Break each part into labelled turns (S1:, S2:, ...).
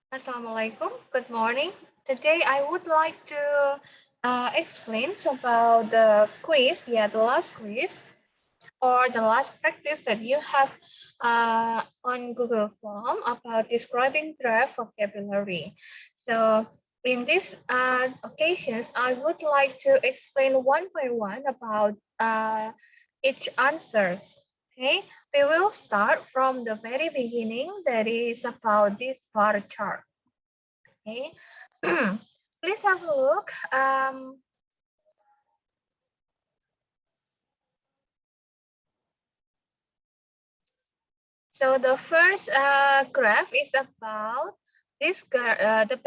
S1: Assalamualaikum. Good morning. Today I would like to explain about the quiz, the last quiz or the last practice that you have on Google Form about describing draft vocabulary. So in these occasions, I would like to explain one by one about each answers. Okay, we will start from the very beginning. That is about this bar chart. Okay, please have a look. So the first graph is about the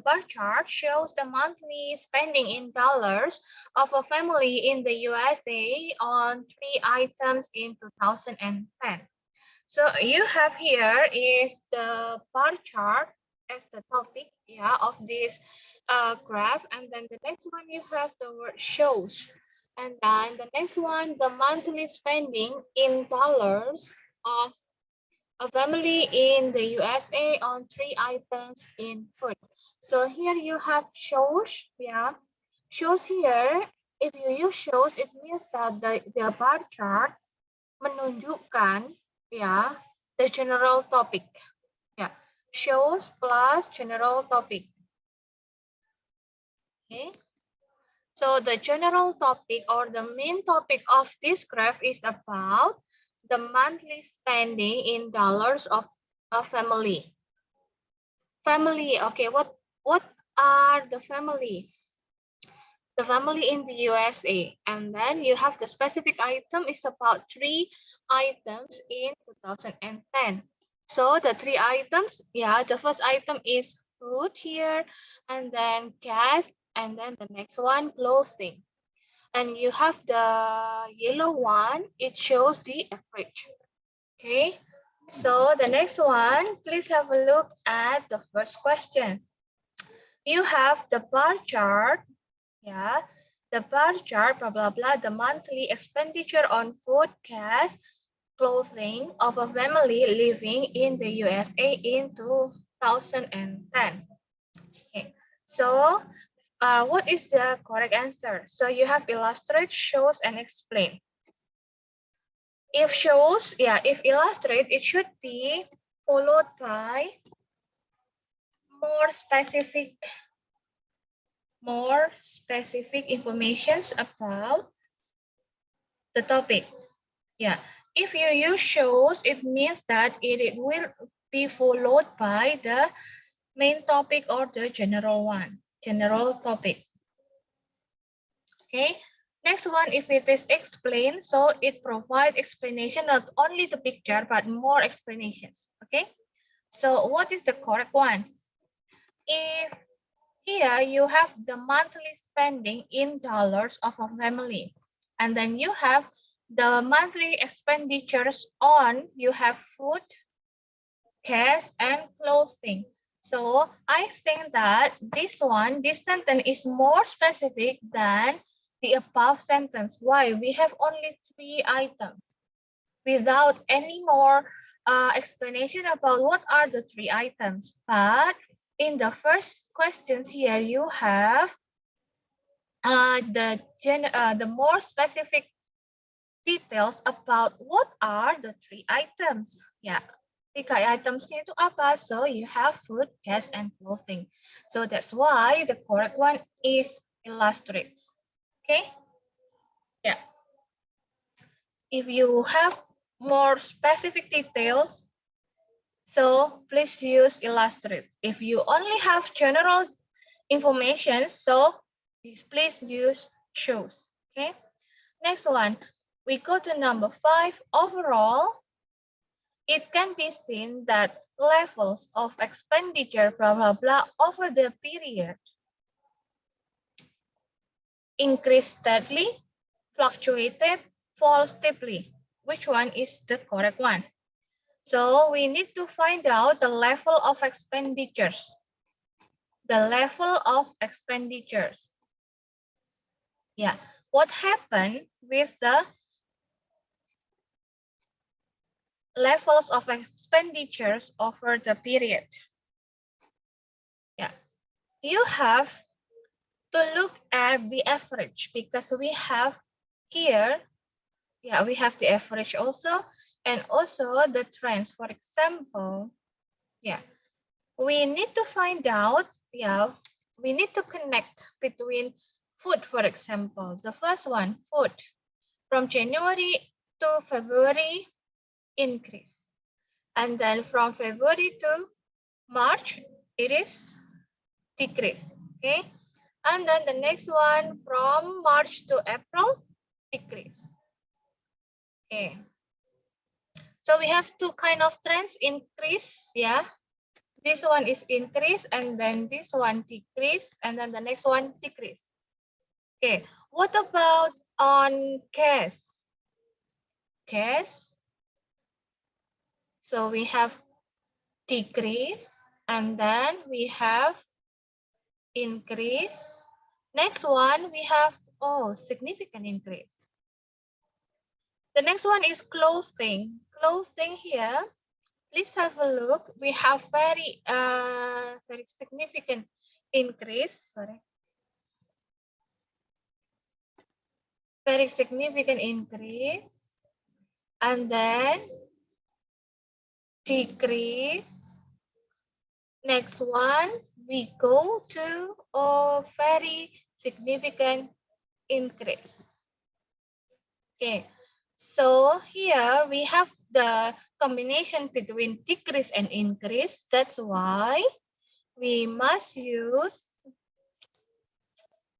S1: bar chart shows the monthly spending in dollars of a family in the USA on 3 items in 2010. So you have here is the bar chart as the topic, of this graph, and then the next one you have the word shows, and then the next one the monthly spending in dollars of a family in the USA on 3 items in food. So here you have shows, shows here. If you use shows, it means that the bar chart menunjukkan the general topic, shows plus general topic. Okay, so the general topic or the main topic of this graph is about the monthly spending in dollars of a family. Okay, what are the family? The family in the USA, and then you have the specific item is about 3 items in 2010. So the 3 items, the first item is food here, and then gas, and then the next one clothing. And you have the yellow one, it shows the average. Okay, so the next one, please have a look at the first question. You have the bar chart, the bar chart, blah, blah, blah, the monthly expenditure on food, gas, clothing of a family living in the USA in 2010. Okay, so what is the correct answer? So you have illustrate, shows, and explain. If shows, if illustrate, it should be followed by more specific informations about the topic. If you use shows, it means that it will be followed by the main topic or the general topic. Okay, next one, if it is explained, so it provides explanation, not only the picture, but more explanations. Okay, so what is the correct one? If here you have the monthly spending in dollars of a family, and then you have the monthly expenditures on, you have food, gas, and clothing. So I think that this sentence is more specific than the above sentence. Why? We have only 3 items without any more explanation about what are the 3 items. But in the first questions here, you have the more specific details about what are the 3 items. 3 itemsnya itu apa? So you have food, gas, and clothing. So that's why the correct one is illustrates. Okay? Yeah. If you have more specific details, so please use illustrate. If you only have general information, so please use shows. Okay? Next one, we go to number 5. Overall, it can be seen that levels of expenditure, blah, blah, blah, over the period increase steadily, fluctuated, fall steeply. Which one is the correct one? So we need to find out the level of expenditures. The level of expenditures. What happened with the levels of expenditures over the period? you have to look at the average because we have here, yeah, we have the average also, and also the trends. For example, yeah, we need to find out, yeah, we need to connect between food, for example. The first one, food. From January to February, increase. And then from February to March, it is decrease. Okay. And then the next one from March to April, decrease. Okay. So we have two kind of trends, increase, yeah. This one is increase, and then this one decrease, and then the next one decrease. Okay. What about on cash? Cash. So we have decrease, and then we have increase. Next one, we have, oh, significant increase. The next one is clothing. Clothing here, please have a look. We have very significant increase. Sorry. Very significant increase. And then decrease. Next one, we go to a very significant increase. Okay, so here we have the combination between decrease and increase. That's why we must use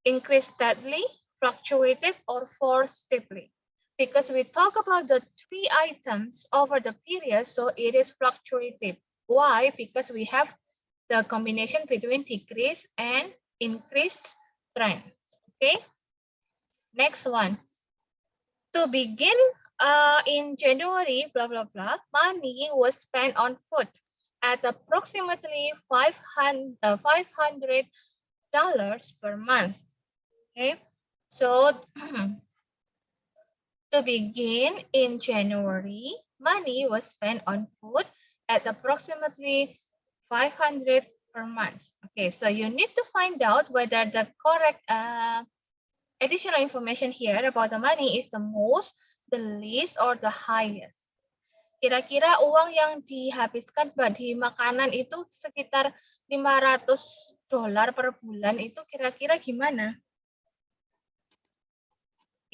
S1: increase steadily, fluctuated, or fall steeply. Because we talk about the three items over the period, so it is fluctuative. Why? Because we have the combination between decrease and increase trend. Okay, next one. To begin, in January, blah, blah, blah, money was spent on food at approximately $500 per month. Okay, so to begin, in January, money was spent on food at approximately 500 per month. Okay, so you need to find out whether the correct additional information here about the money is the most, the least, or the highest. Kira-kira uang yang dihabiskan di makanan itu sekitar $500 per bulan, itu kira-kira gimana?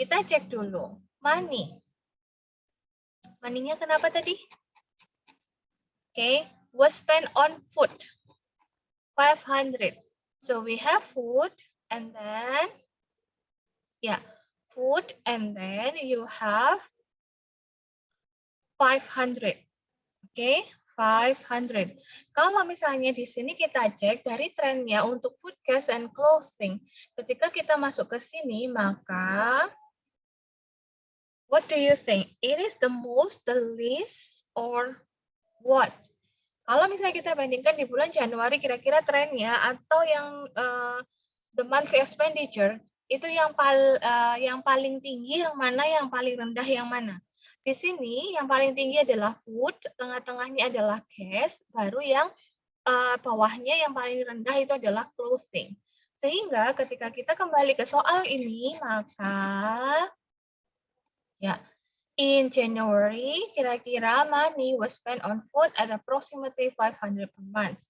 S1: Kita cek dulu. Money. Money-nya kenapa tadi? Okay, was spent on food. 500. So we have food, and then, yeah, food, and then you have 500. Oke, 500. Kalau misalnya di sini kita cek dari trennya untuk food, gas, and clothing. Ketika kita masuk ke sini, maka what do you think? It is the most, the least, or what? Kalau misalnya kita bandingkan di bulan Januari, kira-kira trennya atau yang the monthly expenditure, itu yang paling tinggi yang mana, yang paling rendah yang mana? Di sini yang paling tinggi adalah food, tengah-tengahnya adalah gas, baru yang bawahnya yang paling rendah itu adalah clothing. Sehingga ketika kita kembali ke soal ini, maka ya, in January, kira-kira money was spent on food at approximately 500 per month.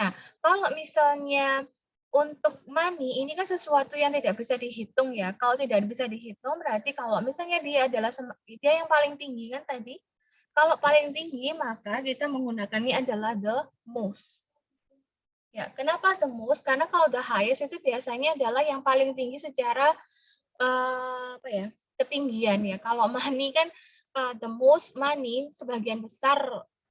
S1: Nah, kalau misalnya untuk money, ini kan sesuatu yang tidak bisa dihitung ya. Kalau tidak bisa dihitung, berarti kalau misalnya dia adalah dia yang paling tinggi kan tadi. Kalau paling tinggi, maka kita menggunakannya adalah the most. Ya, kenapa the most? Karena kalau the highest itu biasanya adalah yang paling tinggi secara ketinggian ya. Kalau money kan the most money, sebagian besar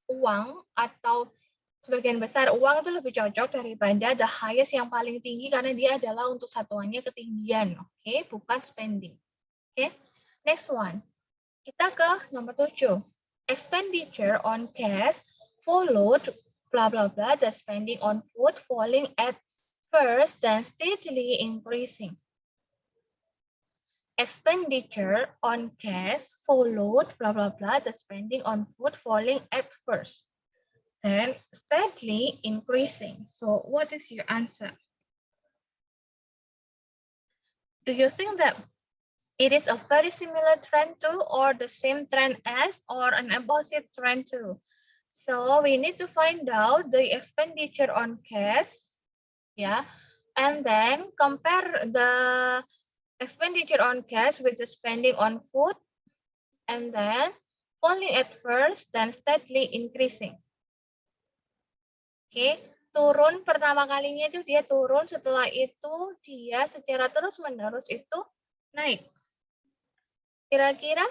S1: uang atau sebagian besar uang itu lebih cocok daripada the highest yang paling tinggi karena dia adalah untuk satuannya ketinggian, oke, bukan spending. Oke, next one. Kita ke nomor 7. Expenditure on cash followed blah blah blah the spending on food falling at first then steadily increasing. Expenditure on cash followed blah blah blah the spending on food falling at first then steadily increasing. So what is your answer? Do you think that it is a very similar trend to, or the same trend as, or an opposite trend to? So we need to find out the expenditure on cash, yeah, and then compare the expenditure on cash with the spending on food, and then falling at first, then steadily increasing. Oke, turun pertama kalinya itu dia turun, setelah itu dia secara terus-menerus itu naik. Kira-kira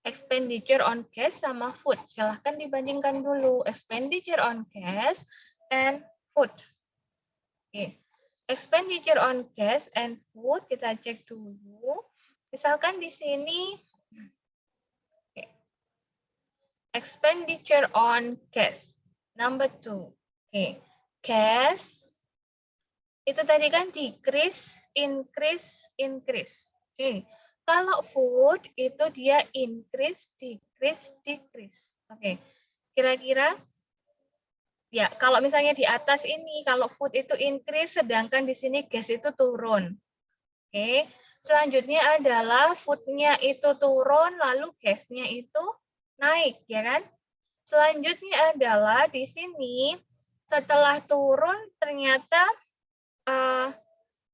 S1: expenditure on cash sama food. Silahkan dibandingkan dulu expenditure on cash and food. Oke. Expenditure on cash and food kita cek dulu. Misalkan di sini expenditure on cash. Number 2. Oke. Cash itu tadi kan decrease, increase, increase. Oke. Kalau food itu dia increase, decrease, decrease. Oke. Kira-kira ya, kalau misalnya di atas ini, kalau food itu increase, sedangkan di sini gas itu turun. Oke, selanjutnya adalah food-nya itu turun, lalu gasnya itu naik, ya kan? Selanjutnya adalah di sini, setelah turun, ternyata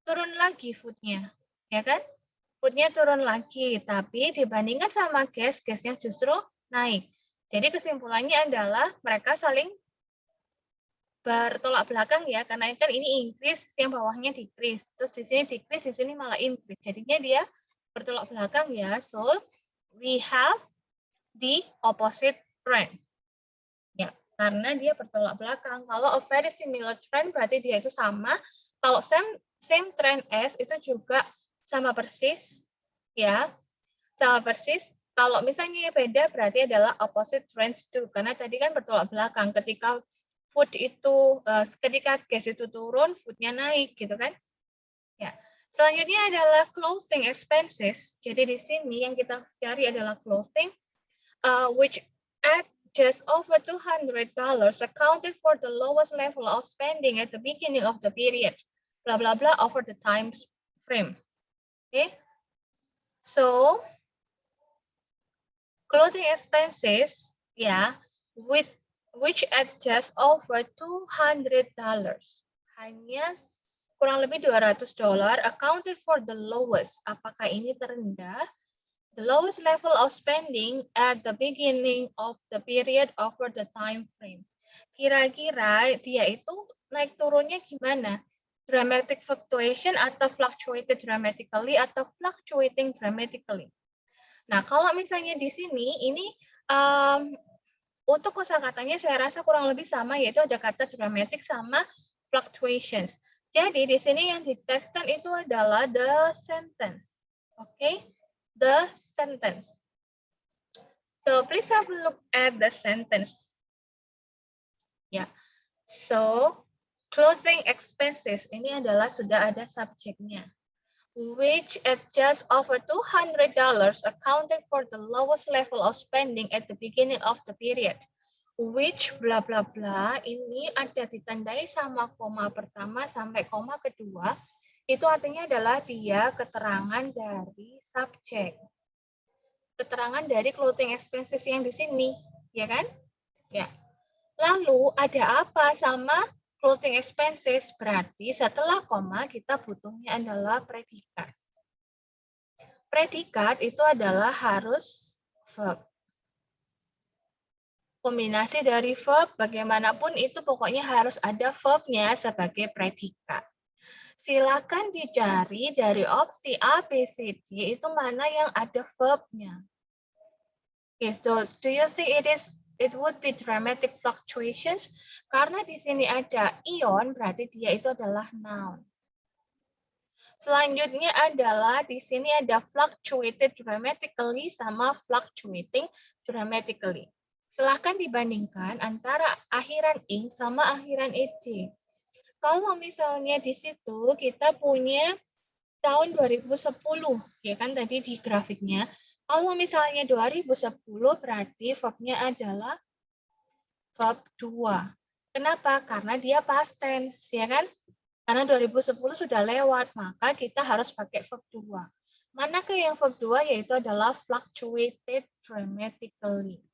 S1: turun lagi food-nya, ya kan? Food-nya turun lagi, tapi dibandingkan sama gas, gasnya justru naik. Jadi kesimpulannya adalah mereka saling bertolak belakang ya, karena kan ini increase, yang bawahnya decrease. Terus di sini decrease, di sini malah increase. Jadinya dia bertolak belakang ya. So, we have the opposite trend. Ya, karena dia bertolak belakang. Kalau a very similar trend berarti dia itu sama. Kalau same trend as itu juga sama persis. Ya, sama persis. Kalau misalnya beda berarti adalah opposite trends too. Karena tadi kan bertolak belakang. Ketika food itu ketika gas itu turun, foodnya naik, gitu kan? Ya. Selanjutnya adalah clothing expenses. Jadi di sini yang kita cari adalah clothing, which at just over $200 accounted for the lowest level of spending at the beginning of the period. Blah blah blah over the time frame. Okay. So clothing expenses, yeah, which at just over $200, hanya kurang lebih $200, accounted for the lowest. Apakah ini terendah? The lowest level of spending at the beginning of the period over the time frame. Kira-kira dia itu naik turunnya gimana? Dramatic fluctuation atau fluctuated dramatically atau fluctuating dramatically. Nah, kalau misalnya di sini ini untuk kosakatanya saya rasa kurang lebih sama, yaitu ada kata dramatic sama fluctuations. Jadi di sini yang diteskan itu adalah the sentence. Oke, the sentence. So please have a look at the sentence. Ya, so clothing expenses ini adalah sudah ada subjeknya. Which at just over $200 accounted for the lowest level of spending at the beginning of the period. Which bla bla bla ini ada ditandai sama koma pertama sampai koma kedua. Itu artinya adalah dia keterangan dari subjek. Keterangan dari clothing expenses yang di sini, ya kan? Ya. Lalu ada apa sama clothing expenses? Berarti setelah koma kita butuhnya adalah predikat. Predikat itu adalah harus verb. Kombinasi dari verb, bagaimanapun itu pokoknya harus ada verbnya sebagai predikat. Silakan dicari dari opsi A, B, C, D itu mana yang ada verbnya. Okay, so do you think it would be dramatic fluctuations? Karena di sini ada ion, berarti dia itu adalah noun. Selanjutnya adalah di sini ada fluctuated dramatically sama fluctuating dramatically. Silahkan dibandingkan antara akhiran ing sama akhiran ed. Kalau misalnya di situ kita punya tahun 2010, ya kan tadi di grafiknya. Kalau misalnya 2010 berarti verbnya adalah verb 2. Kenapa? Karena dia past tense, ya kan? Karena 2010 sudah lewat, maka kita harus pakai verb 2. Manakah yang verb 2? Yaitu adalah fluctuated dramatically.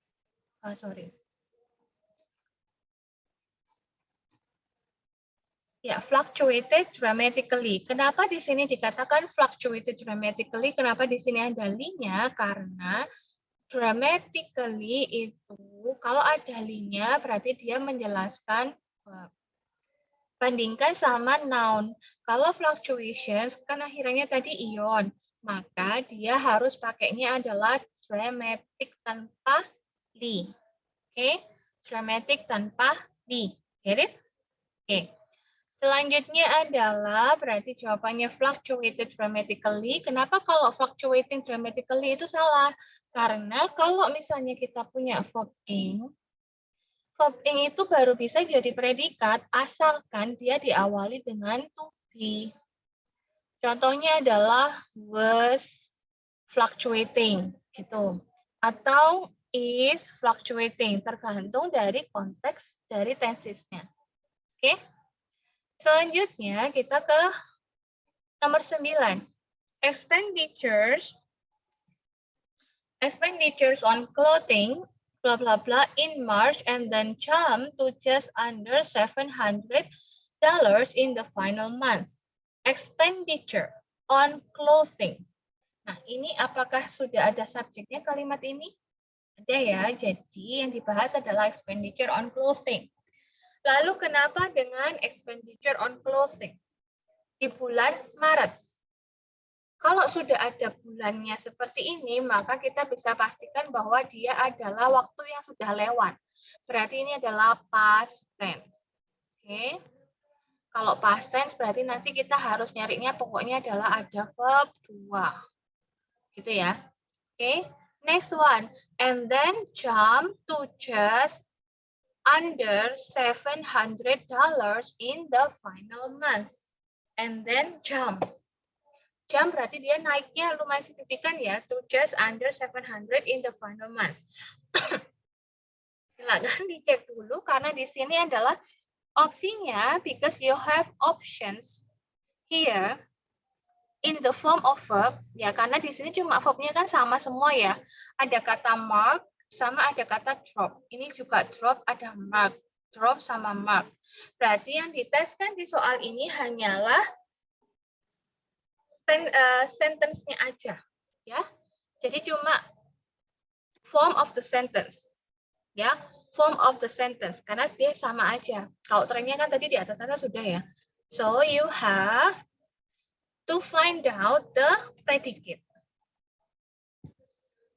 S1: Sorry. Ya, fluctuated dramatically. Kenapa di sini dikatakan fluctuated dramatically? Kenapa di sini ada li-nya? Karena dramatically itu kalau ada li-nya berarti dia menjelaskan bandingkan sama noun. Kalau fluctuations kan akhirnya tadi ion, maka dia harus pakainya adalah dramatic tanpa li. Oke, dramatic tanpa li. Get it? Oke. Selanjutnya adalah berarti jawabannya fluctuated dramatically. Kenapa kalau fluctuating dramatically itu salah? Karena kalau misalnya kita punya verb ing itu baru bisa jadi predikat asalkan dia diawali dengan to be. Contohnya adalah was fluctuating gitu. Atau is fluctuating, tergantung dari konteks dari tensesnya. Oke? Selanjutnya kita ke nomor 9. Expenditures on clothing blah blah blah in March and then jump to just under $700 in the final month. Expenditure on clothing. Nah, ini apakah sudah ada subjeknya kalimat ini? Ada ya. Jadi yang dibahas adalah expenditure on clothing. Lalu kenapa dengan expenditure on clothing? Di bulan Maret. Kalau sudah ada bulannya seperti ini, maka kita bisa pastikan bahwa dia adalah waktu yang sudah lewat. Berarti ini adalah past tense. Oke. Kalau past tense berarti nanti kita harus nyarinya pokoknya adalah ada verb 2. Gitu ya. Oke. Next one. And then jump to just under $700 in the final month. And then jump. Jump berarti dia naiknya lumayan signifikan ya. To just under 700 in the final month. Silakan dicek dulu karena di sini adalah opsinya because you have options here in the form of verb. Ya karena di sini cuma verbnya kan sama semua ya. Ada kata mark sama ada kata drop. Ini juga drop, ada mark. Drop sama mark. Berarti yang diteskan di soal ini hanyalah sentence-nya aja. Ya. Jadi cuma form of the sentence. Ya, form of the sentence. Karena dia sama aja. Kalau trennya kan tadi di atas sudah ya. So, you have to find out the predicate.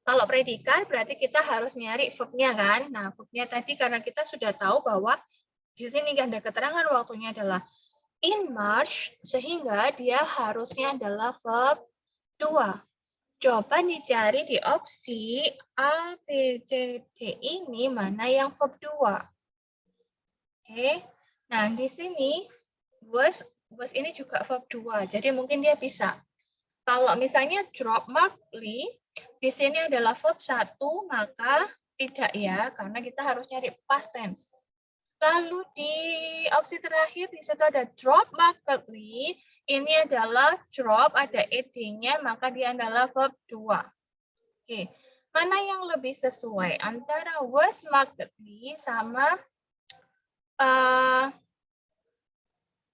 S1: Kalau predikat berarti kita harus nyari verb-nya kan. Nah, verb-nya tadi karena kita sudah tahu bahwa di sini ada keterangan waktunya adalah in March, sehingga dia harusnya adalah verb 2. Coba dicari di opsi A, B, C, D ini mana yang verb 2. Oke. Nah, di sini was ini juga verb 2. Jadi mungkin dia bisa. Kalau misalnya drop markedly, di sini adalah verb 1, maka tidak ya, karena kita harus nyari past tense. Lalu di opsi terakhir, di situ ada drop markedly, ini adalah drop, ada ed-nya, maka dia adalah verb 2. Oke, mana yang lebih sesuai antara was markedly sama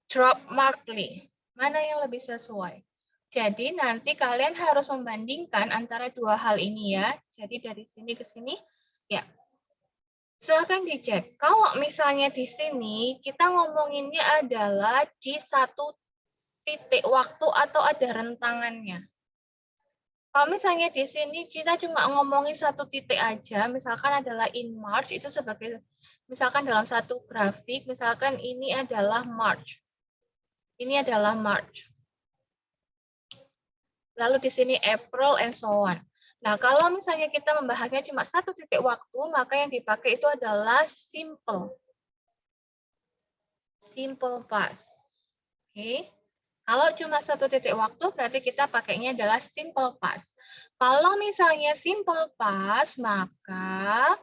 S1: drop markedly? Mana yang lebih sesuai? Jadi nanti kalian harus membandingkan antara dua hal ini ya. Jadi dari sini ke sini, ya. Silahkan dicek. Kalau misalnya di sini kita ngomonginnya adalah di satu titik waktu atau ada rentangannya. Kalau misalnya di sini kita cuma ngomongin satu titik aja, misalkan adalah in March, itu sebagai, misalkan dalam satu grafik, misalkan ini adalah March. Ini adalah March. Lalu di sini April and so on. Nah, kalau misalnya kita membahasnya cuma satu titik waktu, maka yang dipakai itu adalah simple. Simple past. Oke. Kalau cuma satu titik waktu, berarti kita pakainya adalah simple past. Kalau misalnya simple past, maka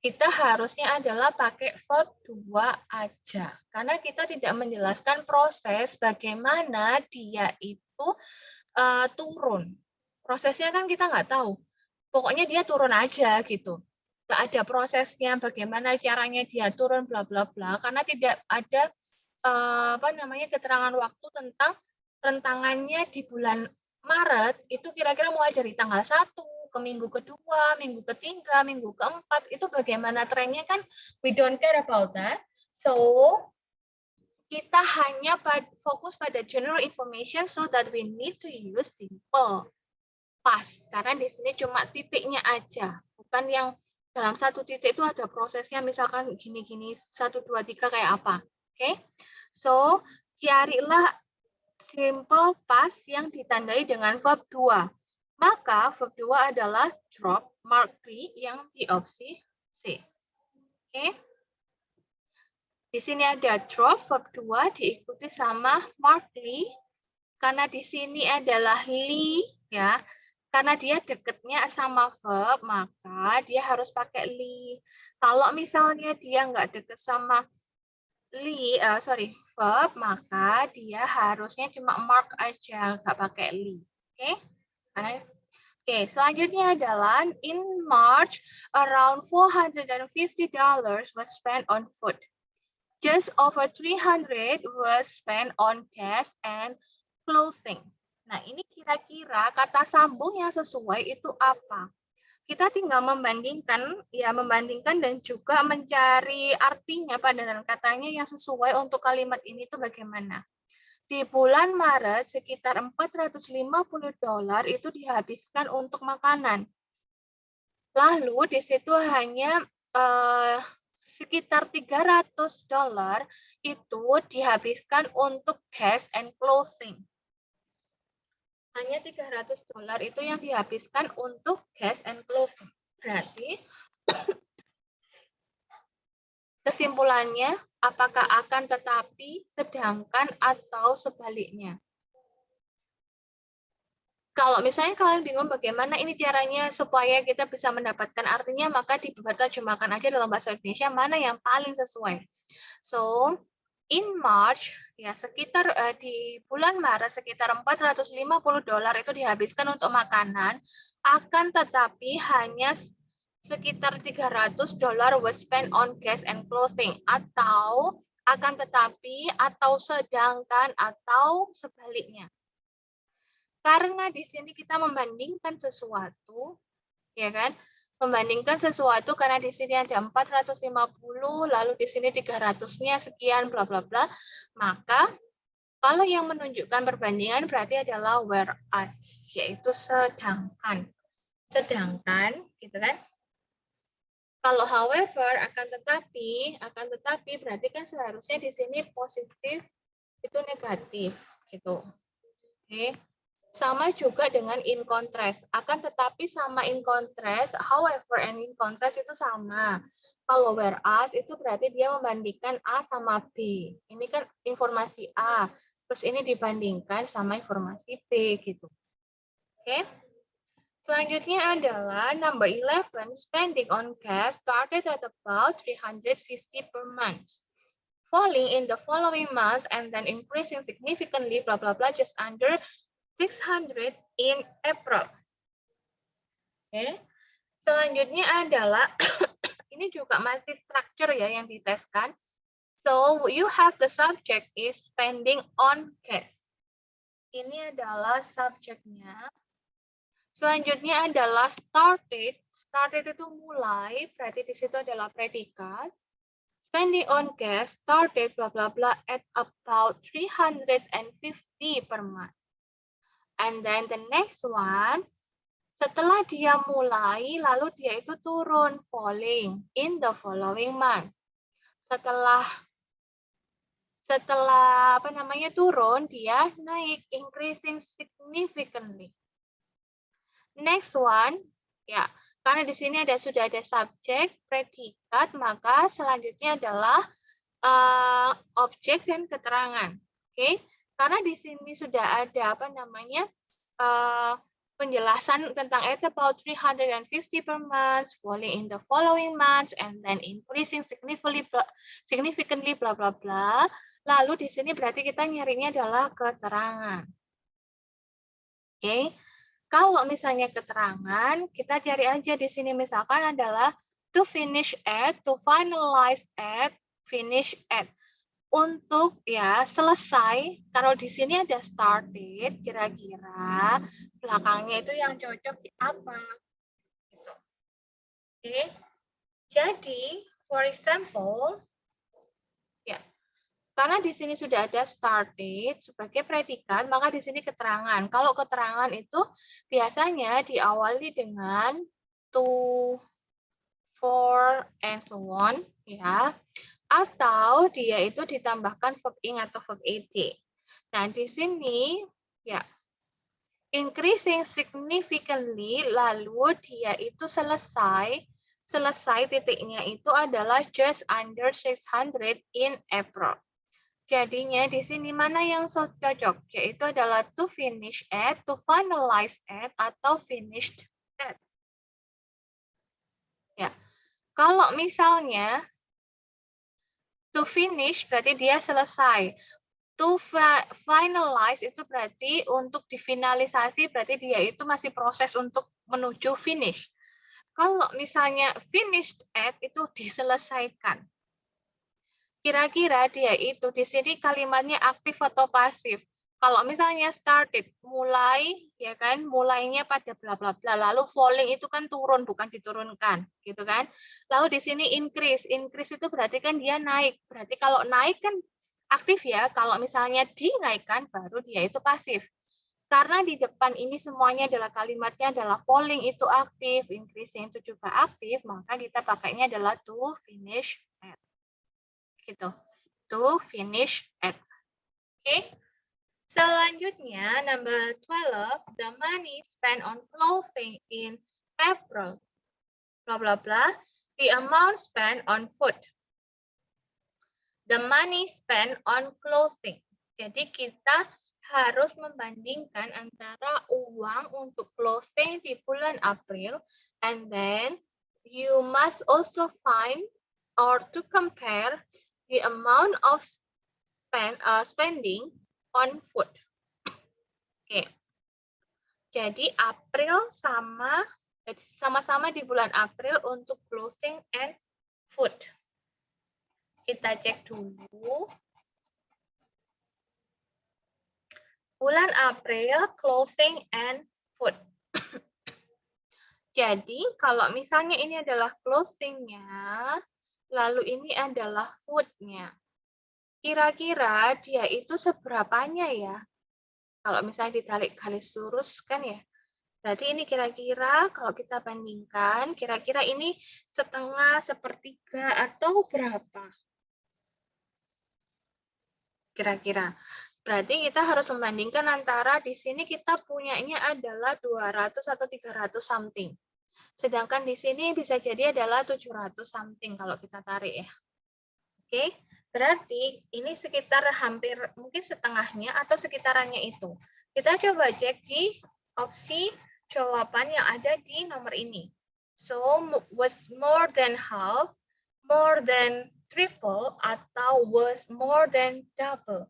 S1: kita harusnya adalah pakai verb 2 aja. Karena kita tidak menjelaskan proses bagaimana dia itu turun. Prosesnya kan kita nggak tahu. Pokoknya dia turun aja gitu. Nggak ada prosesnya, bagaimana caranya dia turun, bla bla bla. Karena tidak ada keterangan waktu tentang rentangannya di bulan Maret itu kira-kira mulai dari tanggal 1 ke minggu kedua, minggu ketiga, minggu keempat, itu bagaimana trennya kan we don't care about that. So, kita hanya fokus pada general information so that we need to use simple past. Karena di sini cuma titiknya aja, bukan yang dalam satu titik itu ada prosesnya, misalkan gini-gini, 1, 2, 3 kayak apa. Oke, so carilah simple past yang ditandai dengan verb 2. Maka verb 2 adalah drop, mark 3 yang di opsi C. Oke. Di sini ada drop, verb 2 diikuti sama mark 3. Karena di sini adalah li, ya. Karena dia dekatnya sama verb, maka dia harus pakai li. Kalau misalnya dia nggak dekat sama verb, maka dia harusnya cuma mark aja, nggak pakai li. Oke? Oke, selanjutnya adalah in March, around $450 was spent on food. Just over 300 was spent on gas and clothing. Nah, ini kira-kira kata sambung yang sesuai itu apa? Kita tinggal membandingkan dan juga mencari artinya, padanan katanya yang sesuai untuk kalimat ini itu bagaimana. Di bulan Maret sekitar $450 itu dihabiskan untuk makanan. Lalu di situ hanya sekitar $300 itu dihabiskan untuk gas and clothing. Hanya $300 itu yang dihabiskan untuk gas and clothing. Berarti kesimpulannya, apakah akan tetapi, sedangkan, atau sebaliknya? Kalau misalnya kalian bingung bagaimana ini caranya supaya kita bisa mendapatkan artinya, maka diterjemahkan aja dalam bahasa Indonesia mana yang paling sesuai. So, in March, ya sekitar di bulan Maret sekitar $450 itu dihabiskan untuk makanan, akan tetapi hanya sekitar $300 was spent on gas and clothing, atau akan tetapi, atau sedangkan, atau sebaliknya. Karena di sini kita membandingkan sesuatu, ya kan? Membandingkan sesuatu karena di sini ada 450, lalu di sini 300-nya sekian, bla bla bla. Maka kalau yang menunjukkan perbandingan berarti adalah whereas, yaitu sedangkan. Sedangkan, gitu kan? Kalau however, akan tetapi berarti kan seharusnya di sini positif itu negatif, gitu. Oke. Sama juga dengan in contrast. Akan tetapi sama in contrast, however and in contrast itu sama. Kalau whereas itu berarti dia membandingkan A sama B. Ini kan informasi A, terus ini dibandingkan sama informasi B gitu. Oke. Selanjutnya adalah number 11, spending on gas started at about 350 per month, falling in the following months and then increasing significantly, blah blah blah, just under 600 in April. Oke. Selanjutnya adalah ini juga masih structure ya yang diteskan. So you have the subject is spending on gas. Ini adalah subjeknya. Selanjutnya adalah started. Started itu mulai, berarti di situ adalah predikat. Spending on gas started bla bla bla at about 350 per month. And then the next one, setelah dia mulai, lalu dia itu turun, falling in the following month. Setelah turun, dia naik, increasing significantly. Next one, ya, karena di sini sudah ada subjek, predikat, maka selanjutnya adalah objek dan keterangan. Oke, karena di sini sudah ada penjelasan tentang at about 350 per month, falling in the following months, and then increasing significantly, bla bla bla. Lalu di sini berarti kita nyarinya adalah keterangan. Oke, kalau misalnya keterangan, kita cari aja di sini misalkan adalah to finish at, to finalize at, finish at. Untuk ya selesai, kalau di sini ada started, kira-kira belakangnya itu yang cocok di apa? Gitu. Oke, jadi for example, ya karena di sini sudah ada started sebagai predikat, maka di sini keterangan. Kalau keterangan itu biasanya diawali dengan to, for, and so on, ya. Atau dia itu ditambahkan verb ing atau verb ed. Nah, di sini ya increasing significantly, lalu dia itu selesai titiknya itu adalah just under 600 in April. Jadinya di sini mana yang cocok? Yaitu adalah to finish at, to finalize at, atau finished at. Ya. Kalau misalnya to finish berarti dia selesai. To finalize itu berarti untuk difinalisasi, berarti dia itu masih proses untuk menuju finish. Kalau misalnya finished at itu diselesaikan. Kira-kira dia itu di sini kalimatnya aktif atau pasif. Kalau misalnya started, mulai, ya kan, mulainya pada bla bla bla, lalu falling itu kan turun, bukan diturunkan, gitu kan. Lalu di sini increase itu berarti kan dia naik. Berarti kalau naik kan aktif ya, kalau misalnya dinaikkan baru dia itu pasif. Karena di depan ini semuanya adalah kalimatnya adalah falling itu aktif, increasing itu juga aktif, maka kita pakainya adalah to finish at. Gitu. To finish at. Oke. Selanjutnya, number 12, the money spent on clothing in April, blah, blah, blah, the amount spent on food. The money spent on clothing. Jadi kita harus membandingkan antara uang untuk clothing di bulan April, and then you must also find or to compare the amount of spending on food. Oke. Jadi April sama-sama di bulan April untuk clothing and food. Kita cek dulu. Bulan April clothing and food. Jadi kalau misalnya ini adalah clothing-nya, lalu ini adalah food-nya. Kira-kira dia itu seberapanya ya? Kalau misalnya ditarik garis lurus kan ya. Berarti ini kira-kira kalau kita bandingkan, kira-kira ini setengah, sepertiga, atau berapa? Kira-kira. Berarti kita harus membandingkan antara di sini kita punyanya adalah 200 atau 300 something. Sedangkan di sini bisa jadi adalah 700 something kalau kita tarik ya. Oke, berarti ini sekitar hampir mungkin setengahnya atau sekitarannya itu. Kita coba cek di opsi jawaban yang ada di nomor ini. So, was more than half, more than triple, atau was more than double.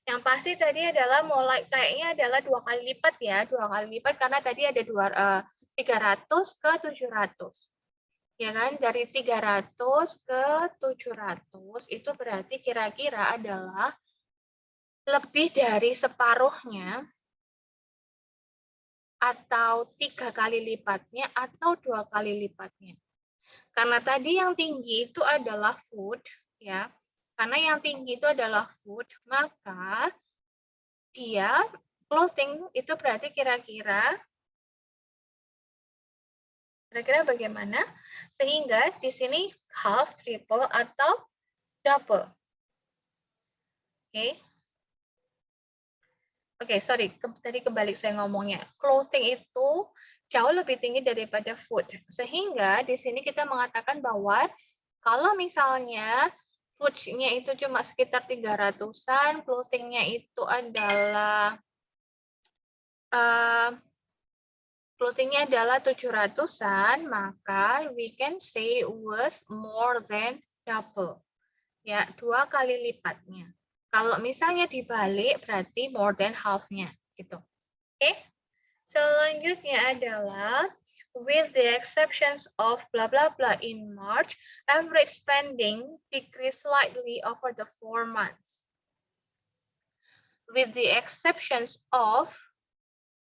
S1: Yang pasti tadi adalah mulai kayaknya adalah 2 kali lipat ya, 2 kali lipat karena tadi ada 300 ke 700. Ya kan, dari 300 ke 700 itu berarti kira-kira adalah lebih dari separuhnya atau 3 kali lipatnya atau 2 kali lipatnya. Karena tadi yang tinggi itu adalah food, ya. Karena yang tinggi itu adalah food, maka dia clothing itu berarti kira-kira bagaimana? Sehingga di sini half, triple, atau double. Oke. Oke, sorry. Tadi kebalik saya ngomongnya. Clothing itu jauh lebih tinggi daripada food. Sehingga di sini kita mengatakan bahwa kalau misalnya food-nya itu cuma sekitar 300-an, clothing-nya itu adalah clothing-nya adalah 700-an, maka we can say was more than double. Ya, 2 kali lipatnya. Kalau misalnya dibalik, berarti more than half-nya. Gitu. Oke? Selanjutnya adalah, with the exceptions of blah blah blah in March, average spending decreased slightly over the 4 months. With the exceptions of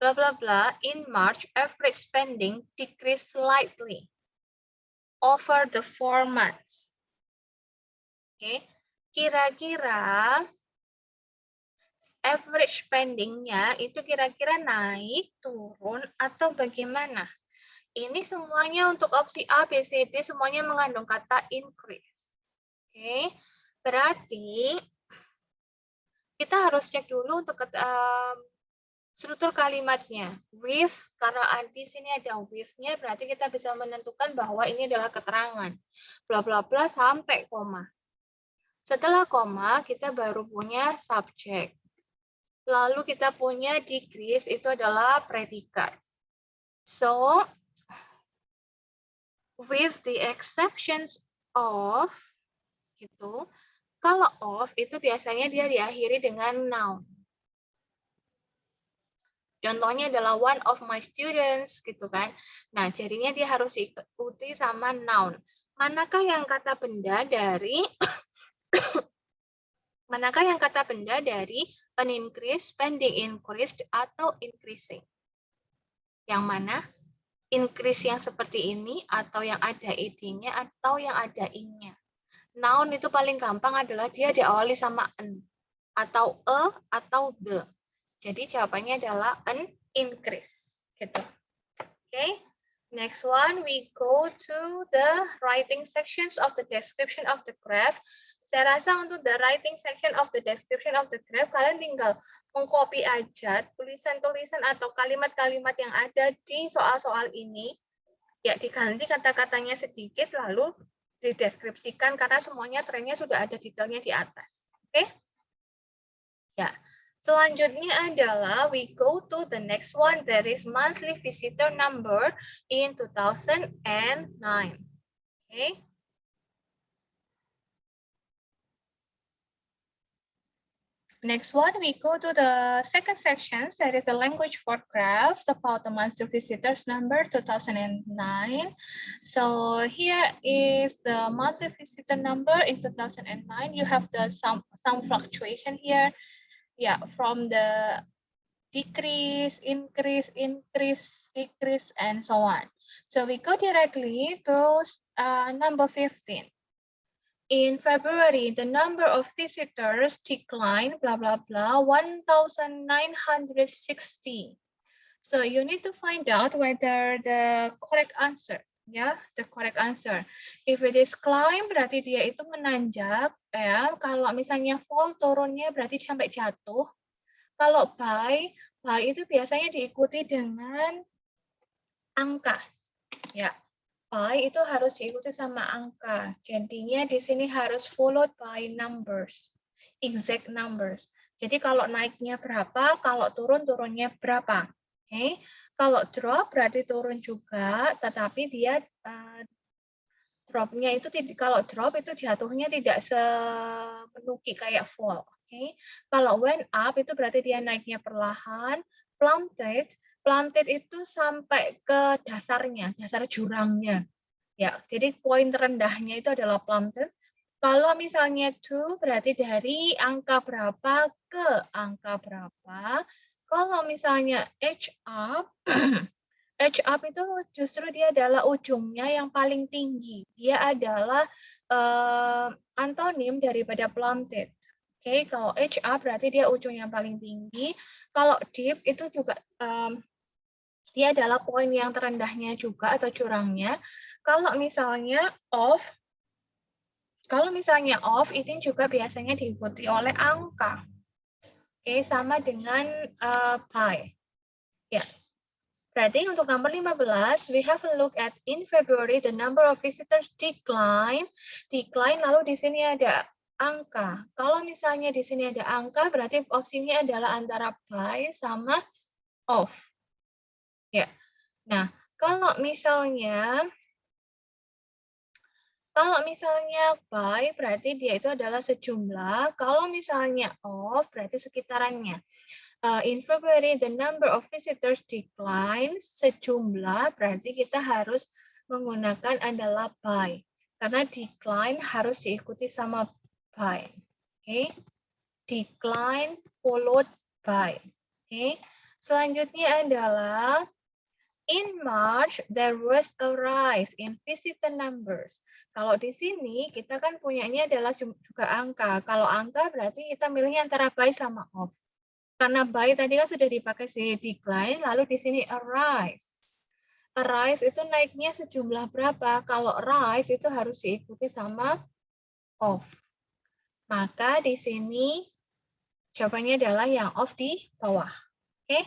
S1: blah blah blah in March, average spending decreased slightly over the 4 months. Oke, kira-kira average spending-nya itu kira-kira naik, turun, atau bagaimana? Ini semuanya untuk opsi A, B, C, D semuanya mengandung kata increase. Oke, berarti kita harus cek dulu untuk struktur kalimatnya. With, karena di sini ada with-nya, berarti kita bisa menentukan bahwa ini adalah keterangan. Bla bla bla sampai koma. Setelah koma, kita baru punya subjek. Lalu kita punya decrease, itu adalah predikat. So, with the exceptions of, gitu. Kalau of, itu biasanya dia diakhiri dengan noun. Contohnya adalah one of my students, gitu kan. Nah, jadinya dia harus diikuti sama noun. Manakah yang kata benda dari manakah yang kata benda dari an increase, spending increased, atau increasing? Yang mana? Increase yang seperti ini, atau yang ada id-nya, atau yang ada ing-nya. Noun itu paling gampang adalah dia diawali sama an, atau a, atau the. Jadi jawabannya adalah an increase. Gitu. Okay. Next one, we go to the writing sections of the description of the graph. Saya rasa untuk the writing section of the description of the graph, kalian tinggal mengcopy aja tulisan-tulisan atau kalimat-kalimat yang ada di soal-soal ini. Ya, diganti kata-katanya sedikit, lalu dideskripsikan, karena semuanya trennya sudah ada detailnya di atas. Oke? Ya. Selanjutnya adalah we go to the next one, that is monthly visitor number in 2009. Okay. Next one, we go to the second section, that is a language for graphs about the monthly visitors number 2009. So here is the monthly visitor number in 2009. You have the some fluctuation here. Yeah, from the decrease, increase, decrease, and so on. So we go directly to number 15. In February, the number of visitors declined, blah, blah, blah, 1,960. So you need to find out whether the correct answer, ya, the correct answer. If it is climb, berarti dia itu menanjak, ya. Kalau misalnya fall, turunnya berarti sampai jatuh. Kalau by itu biasanya diikuti dengan angka, ya. By itu harus diikuti sama angka. Jadinya di sini harus followed by numbers, exact numbers. Jadi kalau naiknya berapa, kalau turunnya berapa. Oke, kalau drop berarti turun juga, tetapi dia dropnya itu kalau drop itu jatuhnya tidak semenuki kayak fall. Oke, kalau went up itu berarti dia naiknya perlahan. Plummeted itu sampai ke dasarnya, dasar jurangnya. Ya, jadi poin terendahnya itu adalah plummeted. Kalau misalnya to berarti dari angka berapa ke angka berapa. Kalau misalnya edge up, edge up itu justru dia adalah ujungnya yang paling tinggi. Dia adalah antonim daripada plummeted. Oke, kalau edge up berarti dia ujung yang paling tinggi. Kalau deep itu juga dia adalah poin yang terendahnya juga atau curangnya. Kalau misalnya off itu juga biasanya diikuti oleh angka. Oke, sama dengan by. Ya. Berarti untuk nomor 15, we have a look at in February the number of visitors decline lalu di sini ada angka. Kalau misalnya di sini ada angka, berarti opsinya adalah antara by sama off. Ya. Nah, kalau misalnya by berarti dia itu adalah sejumlah, kalau misalnya of berarti sekitarannya. In February the number of visitors decline, sejumlah berarti kita harus menggunakan adalah by. Karena decline harus diikuti sama by. Oke. Decline followed by. Oke. Selanjutnya adalah in March, there was a rise in visitor numbers. Kalau di sini kita kan punyanya adalah juga angka. Kalau angka berarti kita milihnya antara by sama of. Karena by tadi kan sudah dipakai si decline, lalu di sini a rise. A rise itu naiknya sejumlah berapa? Kalau rise itu harus diikuti sama of. Maka di sini jawabannya adalah yang of di bawah. Oke.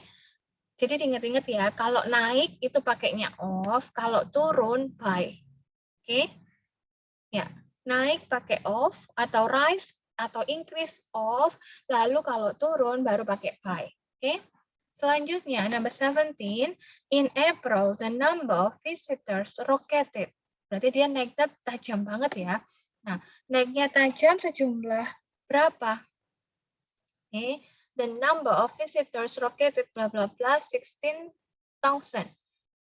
S1: Jadi diingat-ingat ya, kalau naik itu pakainya of, kalau turun by. Oke? Ya, naik pakai of atau rise atau increase of, lalu kalau turun baru pakai by. Oke? Selanjutnya, number 17, in April the number of visitors rocketed. Berarti dia naiknya tajam banget ya. Nah, naiknya tajam sejumlah berapa? Oke. The number of visitors rocketed bla bla bla 16,000.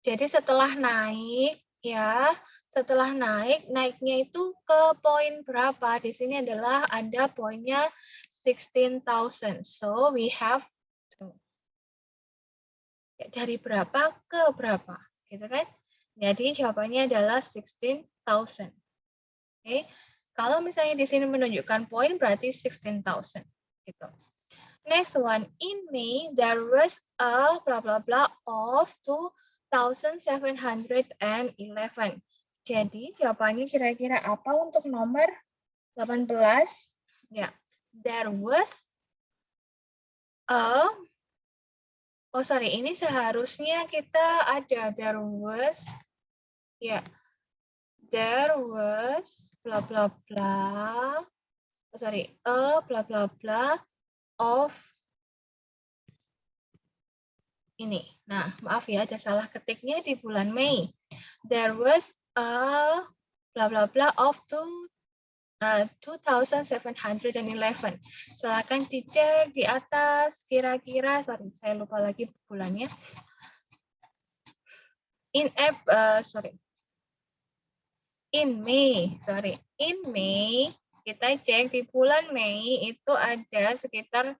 S1: Jadi setelah naik ya, setelah naiknya itu ke poin berapa? Di sini adalah ada poinnya 16,000. So we have to. Dari berapa ke berapa, gitu kan? Jadi jawabannya adalah 16,000. Oke. Kalau misalnya di sini menunjukkan poin berarti 16,000 gitu. Next one, in May, there was a blah blah blah of 2,711. Jadi jawabannya kira-kira apa untuk nomor 18? Ya, there was a, oh sorry, ini seharusnya kita ada there was, ya, there was blah blah blah, oh sorry, a blah blah blah of ini. Nah, maaf ya, ada salah ketiknya di bulan Mei. There was a bla bla bla of 2,711. Silakan dicek di atas kira-kira, sorry, saya lupa lagi bulannya. In May, kita cek di bulan Mei itu ada sekitar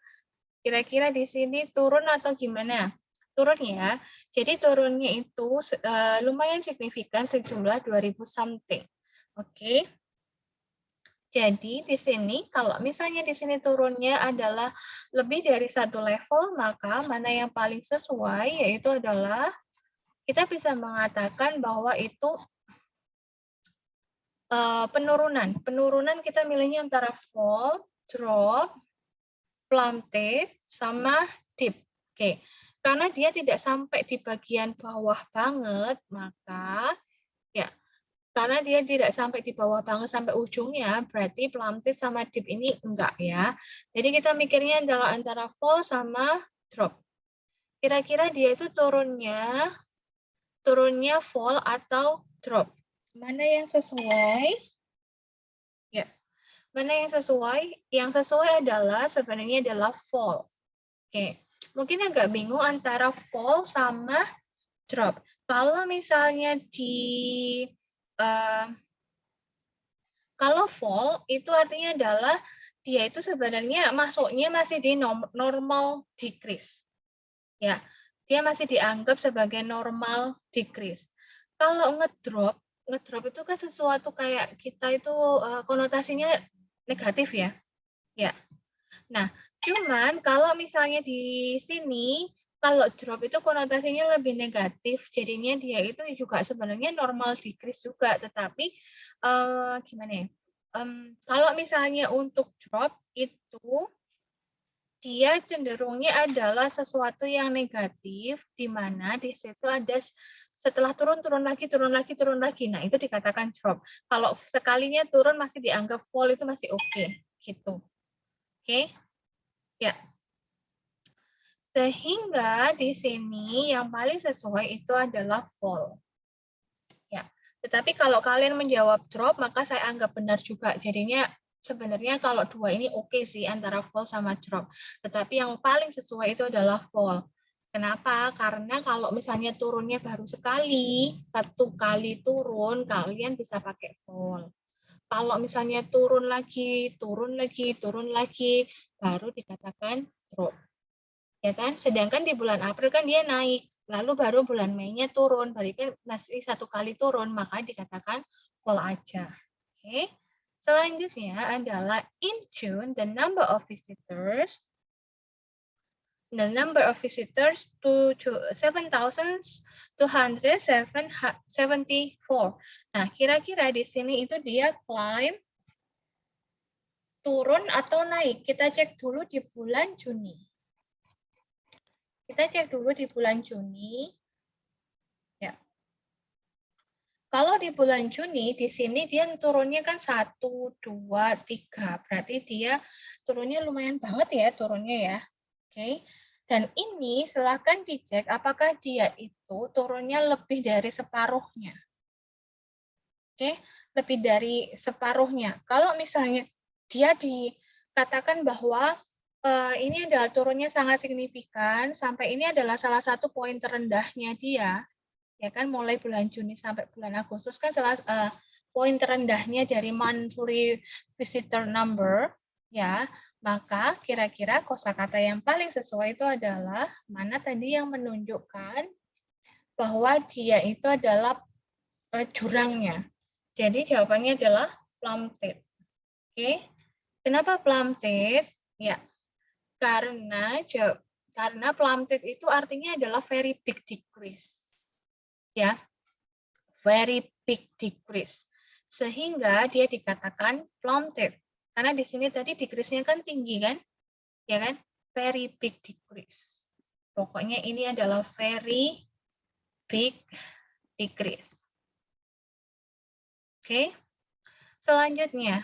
S1: kira-kira di sini turun atau gimana? Turun ya. Jadi turunnya itu lumayan signifikan sejumlah 2.000 something. Oke. Jadi di sini kalau misalnya di sini turunnya adalah lebih dari satu level, maka mana yang paling sesuai yaitu adalah kita bisa mengatakan bahwa itu penurunan. Penurunan kita milihnya antara fall, drop, plummeted, sama dip. Oke. Karena dia tidak sampai di bagian bawah banget, maka ya karena dia tidak sampai di bawah banget sampai ujungnya, berarti plummeted sama dip ini enggak ya. Jadi kita mikirnya adalah antara fall sama drop. Kira-kira dia itu turunnya fall atau drop. Mana yang sesuai? Ya. Mana yang sesuai? Yang sesuai adalah sebenarnya adalah fall. Oke. Mungkin agak bingung antara fall sama drop. Kalau misalnya kalau fall itu artinya adalah dia itu sebenarnya masuknya masih di normal decrease. Ya, dia masih dianggap sebagai normal decrease. Kalau ngedrop itu kan sesuatu kayak kita itu konotasinya negatif ya. Ya. Nah, cuman kalau misalnya di sini kalau drop itu konotasinya lebih negatif, jadinya dia itu juga sebenarnya normal decrease juga, tetapi gimana ya? Kalau misalnya untuk drop itu dia cenderungnya adalah sesuatu yang negatif, di mana di situ ada setelah turun lagi. Nah, itu dikatakan drop. Kalau sekalinya turun masih dianggap fall itu masih oke, gitu. Oke? Ya. Sehingga di sini yang paling sesuai itu adalah fall. Ya. Tetapi kalau kalian menjawab drop, maka saya anggap benar juga. Jadinya sebenarnya kalau dua ini oke sih antara fall sama drop. Tetapi yang paling sesuai itu adalah fall. Kenapa? Karena kalau misalnya turunnya baru sekali, satu kali turun, kalian bisa pakai fall. Kalau misalnya turun lagi, turun lagi, turun lagi, baru dikatakan drop. Ya kan? Sedangkan di bulan April kan dia naik, lalu baru bulan Mei-nya turun, berarti kan masih satu kali turun, maka dikatakan fall aja. Oke. Selanjutnya adalah in June the number of visitors to 7,274. Nah, kira-kira di sini itu dia climb, turun atau naik? Kita cek dulu di bulan Juni. Kita cek dulu di bulan Juni. Ya. Kalau di bulan Juni, di sini dia turunnya kan 1, 2, 3. Berarti dia turunnya lumayan banget ya, turunnya ya. Oke. Dan ini silahkan dicek apakah dia itu turunnya lebih dari separuhnya. Oke, lebih dari separuhnya. Kalau misalnya dia dikatakan bahwa ini adalah turunnya sangat signifikan, sampai ini adalah salah satu poin terendahnya dia, ya kan, mulai bulan Juni sampai bulan Agustus kan poin terendahnya dari monthly visitor number, ya, maka kira-kira kosakata yang paling sesuai itu adalah mana tadi yang menunjukkan bahwa dia itu adalah jurangnya. Jadi jawabannya adalah plummeted. Oke. Kenapa plummeted? Ya, karena plummeted itu artinya adalah very big decrease. Ya. Very big decrease. Sehingga dia dikatakan plummeted. Karena di sini tadi decrease-nya kan tinggi kan? Ya kan? Very big decrease. Pokoknya ini adalah very big decrease. Oke. Selanjutnya,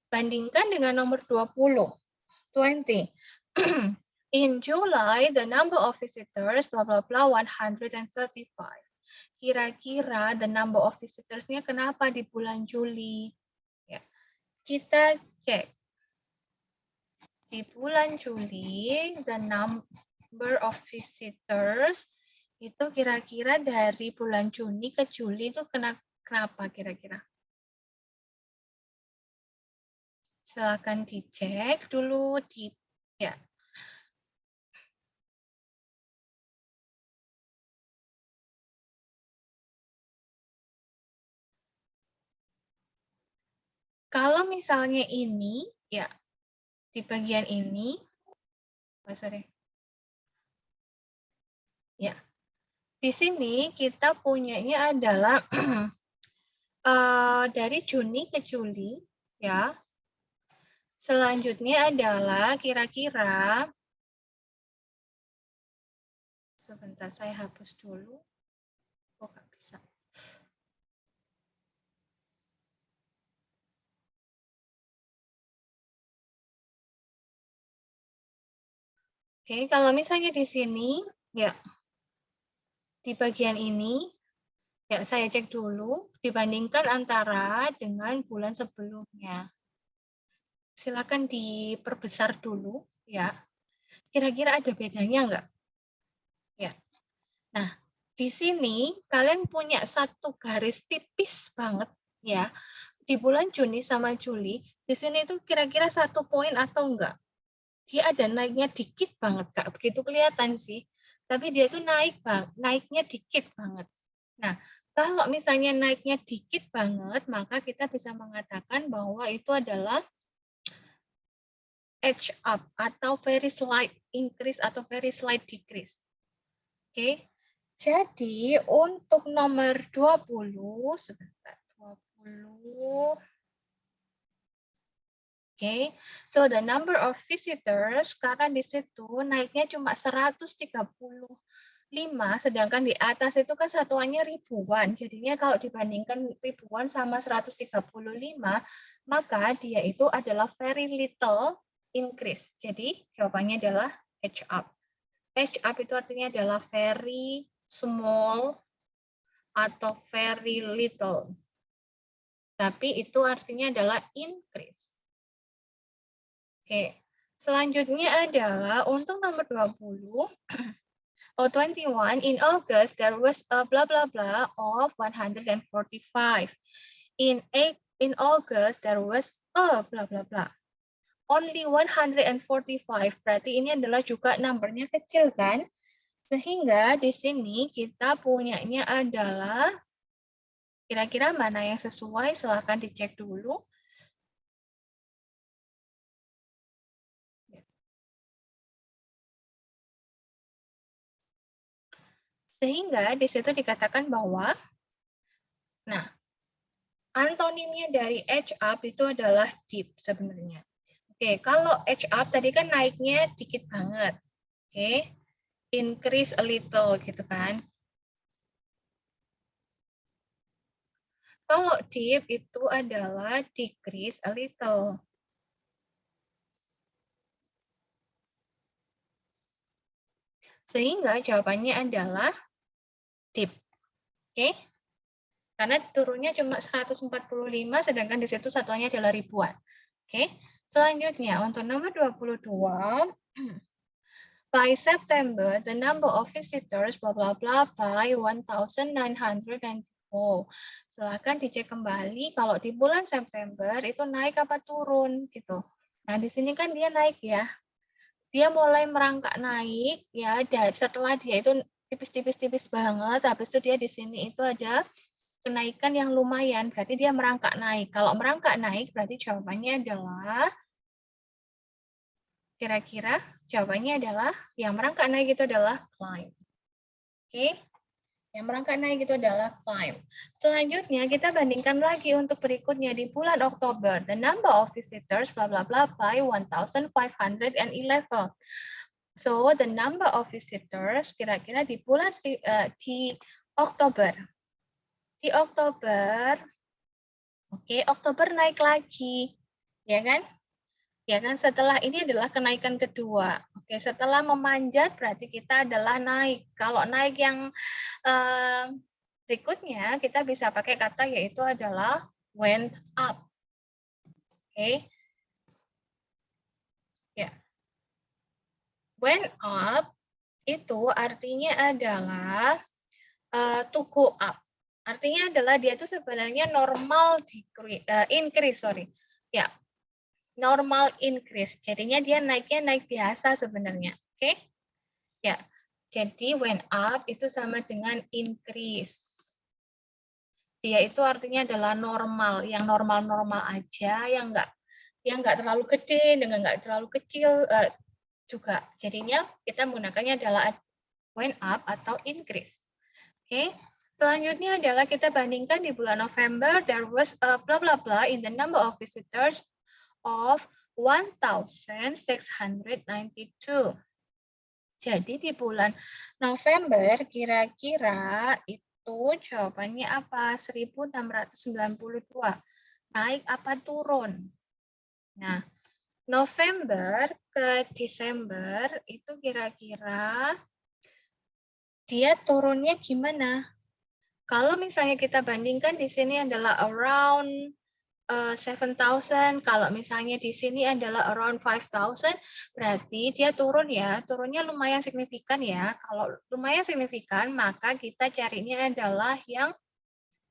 S1: bandingkan dengan nomor 20. In July, the number of visitors, blah, blah, blah, 135. Kira-kira the number of visitors-nya kenapa di bulan Juli? Ya. Kita cek. Di bulan Juli, the number of visitors itu kira-kira dari bulan Juni ke Juli itu kenapa kira-kira? Silakan dicek dulu ya. Kalau misalnya ini ya di bagian ini, sorry. Ya. Di sini kita punyanya adalah dari Juni ke Juli ya. Selanjutnya adalah kira-kira sebentar saya hapus dulu. Oh, nggak bisa. Oke, kalau misalnya di sini ya di bagian ini ya saya cek dulu dibandingkan antara dengan bulan sebelumnya. Silakan diperbesar dulu ya. Kira-kira ada bedanya enggak? Ya. Nah, di sini kalian punya satu garis tipis banget ya. Di bulan Juni sama Juli, di sini itu kira-kira 1 poin atau enggak? Dia ada naiknya dikit banget, Kak. Begitu kelihatan sih. Tapi dia itu naiknya dikit banget. Nah, kalau misalnya naiknya dikit banget, maka kita bisa mengatakan bahwa itu adalah edge up atau very slight increase atau very slight decrease. Oke. Jadi untuk nomor 20 sebentar 20. Oke. So the number of visitors karena di situ naiknya cuma 135, sedangkan di atas itu kan satuannya ribuan. Jadinya kalau dibandingkan ribuan sama 135, maka dia itu adalah very little increase. Jadi jawabannya adalah edge up. Edge up itu artinya adalah very small atau very little. Tapi itu artinya adalah increase. Oke. Selanjutnya adalah untuk nomor 20. Oh, 21. In August, there was a blah, blah, blah of 145. In August, there was a blah, blah, blah. Only 145. Berarti ini adalah juga numbernya kecil, kan? Sehingga di sini kita punyanya adalah, kira-kira mana yang sesuai? Silahkan dicek dulu. Sehingga di situ dikatakan bahwa, nah, antonimnya dari edge up itu adalah dip sebenarnya. Oke, kalau edge up tadi kan naiknya dikit banget. Oke, increase a little gitu kan. Kalau dip itu adalah decrease a little. Sehingga jawabannya adalah dip. Oke. Karena turunnya cuma 145, sedangkan di situ satuannya adalah ribuan. Oke. Selanjutnya untuk nomor 22. By September, the number of visitors blah blah blah by 1,994. Silahkan dicek kembali kalau di bulan September itu naik apa turun gitu. Nah, di sini kan dia naik ya. Dia mulai merangkak naik ya, dan setelah dia itu tipis-tipis banget, habis itu dia di sini itu ada kenaikan yang lumayan, berarti dia merangkak naik. Kalau merangkak naik berarti jawabannya adalah, kira-kira jawabannya adalah yang merangkak naik itu adalah climb. Oke. Yang merangkak naik itu adalah climb. Selanjutnya kita bandingkan lagi untuk berikutnya di bulan Oktober. The number of visitors bla bla bla by 1,511. So the number of visitors kira-kira di bulan di Oktober. Di Oktober, oke, Oktober naik lagi, ya kan? Ya kan, setelah ini adalah kenaikan kedua. Oke, setelah memanjat berarti kita adalah naik. Kalau naik yang berikutnya kita bisa pakai kata yaitu adalah went up. Oke. Ya. Went up itu artinya adalah to go up. Artinya adalah dia itu sebenarnya normal increase, sorry. Ya, normal increase. Jadinya dia naiknya naik biasa sebenarnya. Oke? Ya. Jadi went up itu sama dengan increase. Dia itu artinya adalah normal, yang normal-normal aja, yang enggak terlalu gede dengan enggak terlalu kecil juga. Jadinya kita menggunakannya adalah went up atau increase. Oke. Selanjutnya adalah kita bandingkan di bulan November, there was a blah blah blah in the number of visitors of 1,692. Jadi di bulan November kira-kira itu jawabannya apa? 1.692. Naik apa turun? Nah, November ke Desember itu kira-kira dia turunnya gimana? Kalau misalnya kita bandingkan di sini adalah around 7,000, kalau misalnya di sini adalah around 5,000, berarti dia turun ya, turunnya lumayan signifikan ya. Kalau lumayan signifikan, maka kita carinya adalah yang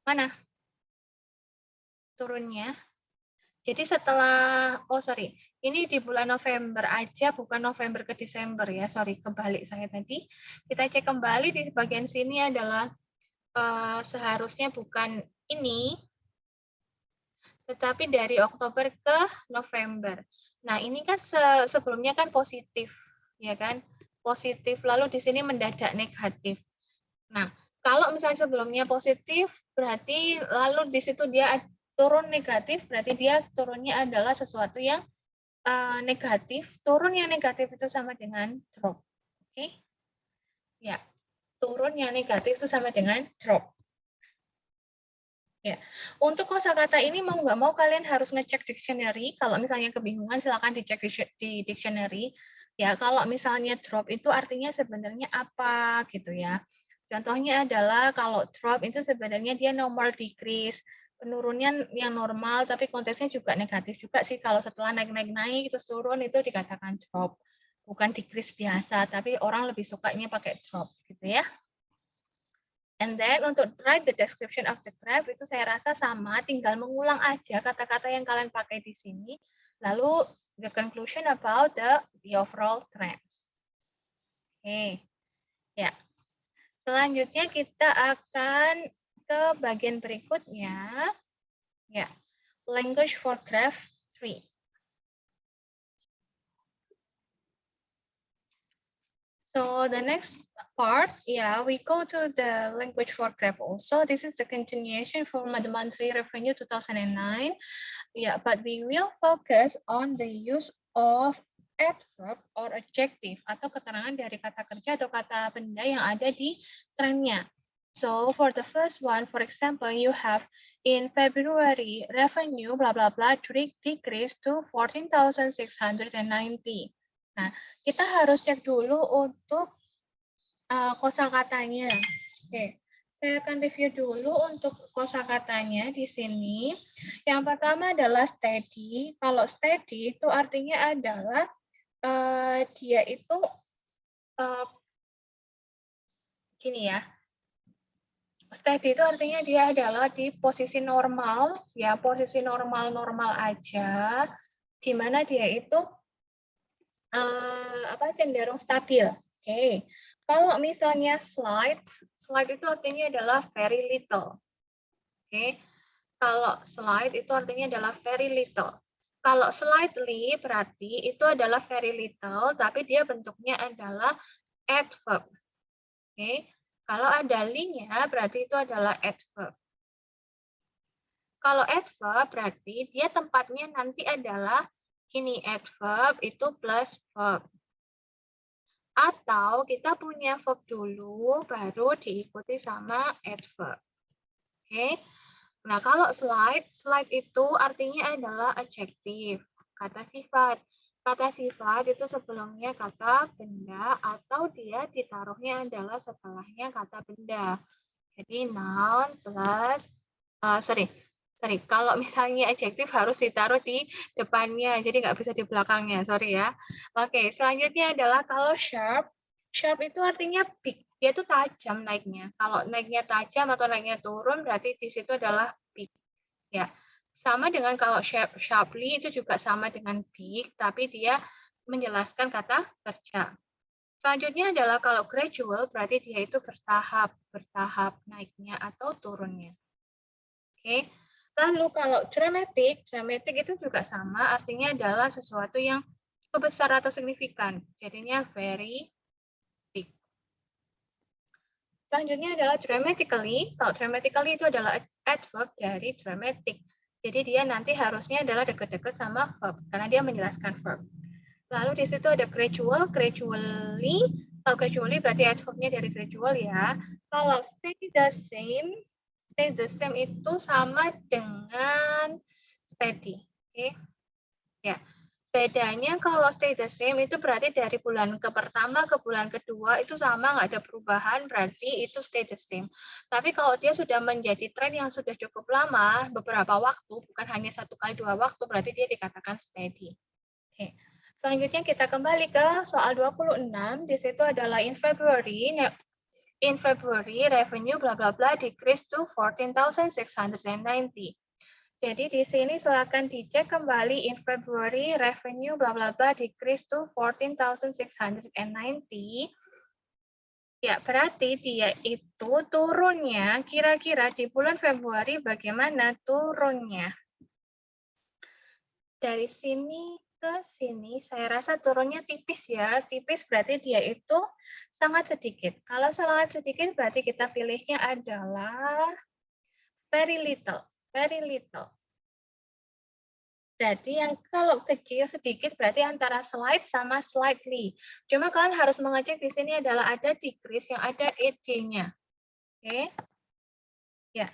S1: mana? Turunnya. Jadi setelah, ini di bulan November aja, bukan November ke Desember ya, sorry, kebalik saya tadi. Kita cek kembali di bagian sini adalah seharusnya bukan ini, tetapi dari Oktober ke November. Nah, ini kan sebelumnya kan positif, ya kan? Positif, lalu di sini mendadak negatif. Nah, kalau misalnya sebelumnya positif, berarti lalu di situ dia turun negatif, berarti dia turunnya adalah sesuatu yang negatif. Turun yang negatif itu sama dengan drop. Oke? Ya, turun yang negatif itu sama dengan drop. Ya, untuk kosakata ini mau nggak mau kalian harus ngecek dictionary. Kalau misalnya kebingungan, silakan dicek di dictionary. Ya, kalau misalnya drop itu artinya sebenarnya apa gitu ya. Contohnya adalah kalau drop itu sebenarnya dia normal decrease, penurunan yang normal tapi konteksnya juga negatif juga sih. Kalau setelah naik terus turun itu dikatakan drop. Bukan decrease biasa, tapi orang lebih sukanya pakai drop gitu ya. And then untuk write the description of the graph itu saya rasa sama, tinggal mengulang aja kata-kata yang kalian pakai di sini. Lalu the conclusion about the overall trends. Oke, ya. Selanjutnya kita akan ke bagian berikutnya, ya, language for graph 3. So the next part, yeah, we go to the language for graph also. This is the continuation from the monthly revenue 2009. Yeah, but we will focus on the use of adverb or adjective atau keterangan dari kata kerja atau kata benda yang ada di trennya. So for the first one, for example, you have in February revenue blah blah blah decreased to 14,690. Nah, kita harus cek dulu untuk kosakatanya. Oke, saya akan review dulu untuk kosakatanya di sini. Yang pertama adalah steady. Kalau steady itu artinya adalah dia itu gini ya. Steady itu artinya dia adalah di posisi normal, ya posisi normal-normal aja, di mana dia itu cenderung stabil. Oke, kalau misalnya slide itu artinya adalah very little. Oke, kalau slide itu artinya adalah very little. Kalau slightly berarti itu adalah very little, tapi dia bentuknya adalah adverb. Oke, kalau ada li-nya berarti itu adalah adverb. Kalau adverb berarti dia tempatnya nanti adalah ini adverb itu plus verb. Atau kita punya verb dulu baru diikuti sama adverb. Oke. Nah, kalau slide itu artinya adalah adjective, kata sifat. Kata sifat itu sebelumnya kata benda atau dia ditaruhnya adalah setelahnya kata benda. Jadi noun plus kalau misalnya adjektif harus ditaruh di depannya, jadi nggak bisa di belakangnya, sorry ya. Oke, selanjutnya adalah kalau sharp. Sharp itu artinya big, dia itu tajam naiknya. Kalau naiknya tajam atau naiknya turun, berarti di situ adalah big. Ya, sama dengan kalau sharply itu juga sama dengan big, tapi dia menjelaskan kata kerja. Selanjutnya adalah kalau gradual, berarti dia itu bertahap naiknya atau turunnya. Oke. Lalu kalau dramatic itu juga sama, artinya adalah sesuatu yang cukup besar atau signifikan. Jadinya very big. Selanjutnya adalah dramatically. Kalau dramatically itu adalah adverb dari dramatic. Jadi dia nanti harusnya adalah dekat-dekat sama verb, karena dia menjelaskan verb. Lalu di situ ada gradually. Kalau gradually berarti adverbnya dari gradual ya. Kalau stay the same itu sama dengan steady. Oke. Ya. Bedanya kalau stay the same itu berarti dari bulan ke pertama ke bulan kedua itu sama, nggak ada perubahan, berarti itu stay the same. Tapi kalau dia sudah menjadi tren yang sudah cukup lama, beberapa waktu, bukan hanya 1 kali 2 waktu, berarti dia dikatakan steady. Oke. Selanjutnya kita kembali ke soal 26. Di situ adalah in February revenue bla bla bla decreased to 14,690. Jadi di sini silakan dicek kembali in February revenue bla bla bla decreased to 14,690. Ya, berarti dia itu turunnya kira-kira di bulan Februari bagaimana turunnya? Dari sini ke sini, saya rasa turunnya tipis ya. Tipis berarti dia itu sangat sedikit. Kalau sangat sedikit berarti kita pilihnya adalah very little. Very little. Berarti yang kalau kecil sedikit berarti antara slight sama slightly. Cuma kalian harus mengecek di sini adalah ada decrease yang ada ed-nya. Oke. Ya.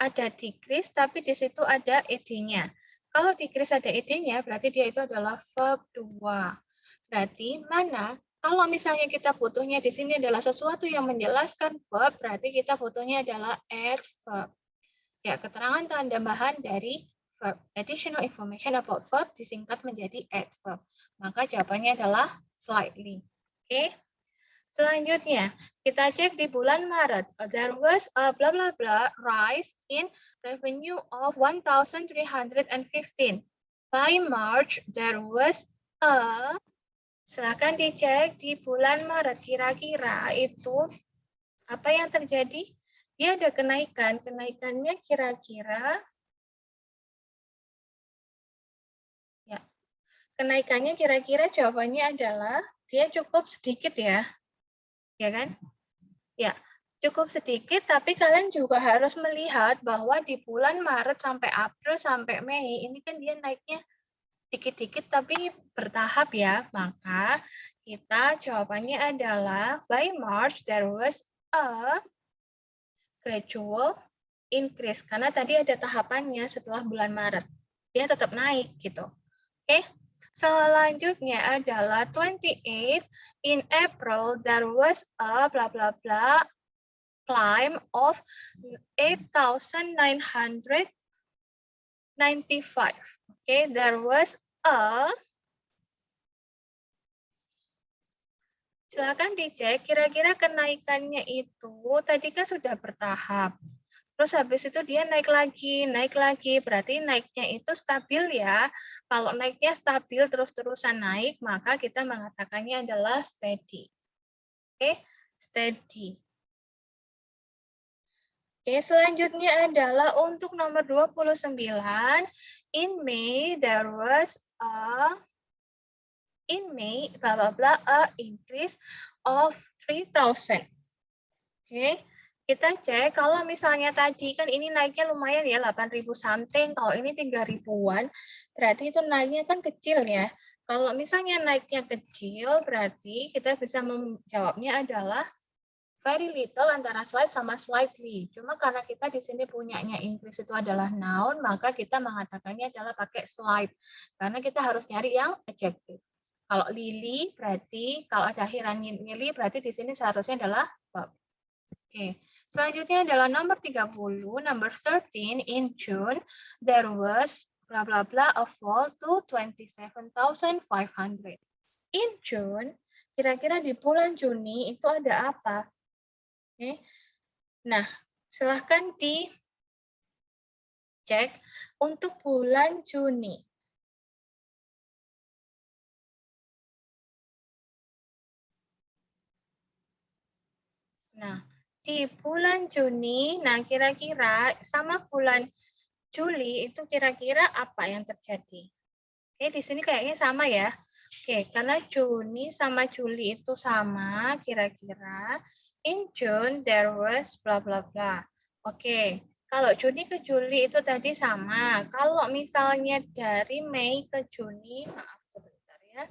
S1: Ada decrease tapi di situ ada ed-nya. Kalau decrease ada ed-nya berarti dia itu adalah verb 2. Berarti mana? Kalau misalnya kita butuhnya di sini adalah sesuatu yang menjelaskan verb, berarti kita butuhnya adalah adverb. Ya, keterangan tambahan dari verb. Additional information about verb disingkat menjadi adverb. Maka jawabannya adalah slightly. Oke. Selanjutnya, kita cek di bulan Maret. There was a blah blah blah rise in revenue of 1,315. By March, there was a. Silakan dicek di bulan Maret. Kira-kira itu apa yang terjadi? Dia ada kenaikan. Kenaikannya kira-kira ya. Kenaikannya kira-kira jawabannya adalah dia cukup sedikit ya. Ya kan? Ya, cukup sedikit, tapi kalian juga harus melihat bahwa di bulan Maret sampai April sampai Mei, ini kan dia naiknya dikit-dikit tapi bertahap ya. Maka kita jawabannya adalah by March there was a gradual increase. Karena tadi ada tahapannya setelah bulan Maret. Dia tetap naik gitu. Oke. Selanjutnya adalah 28 in April there was a bla bla bla climb of 8,995. Okay, there was a. Silakan dicek kira-kira kenaikannya itu tadi kan sudah bertahap. Terus habis itu dia naik lagi. Berarti naiknya itu stabil ya. Kalau naiknya stabil terus-terusan naik, maka kita mengatakannya adalah steady. Oke, steady. Oke, selanjutnya adalah untuk nomor 29. In May, there was a blah blah blah a increase of 3,000. Oke, kita cek kalau misalnya tadi kan ini naiknya lumayan ya 8.000 something, kalau ini 3.000-an, berarti itu naiknya kan kecil ya. Kalau misalnya naiknya kecil, berarti kita bisa menjawabnya adalah very little antara slight sama slightly. Cuma karena kita di sini punyanya increase itu adalah noun, maka kita mengatakannya adalah pakai slight. Karena kita harus nyari yang adjective. Kalau lily berarti, kalau ada akhirannya lily berarti di sini seharusnya adalah verb. Oke. Selanjutnya adalah nomor 30, number 13 in June there was blah blah blah a fall to 27,500. In June, kira-kira di bulan Juni itu ada apa? Oke. Nah, silahkan dicek untuk bulan Juni. Nah, di bulan Juni, nah kira-kira sama bulan Juli itu kira-kira apa yang terjadi? Oke, di sini kayaknya sama ya. Oke, karena Juni sama Juli itu sama, kira-kira in June there was bla bla bla. Oke, kalau Juni ke Juli itu tadi sama. Kalau misalnya dari Mei ke Juni, maaf sebentar ya.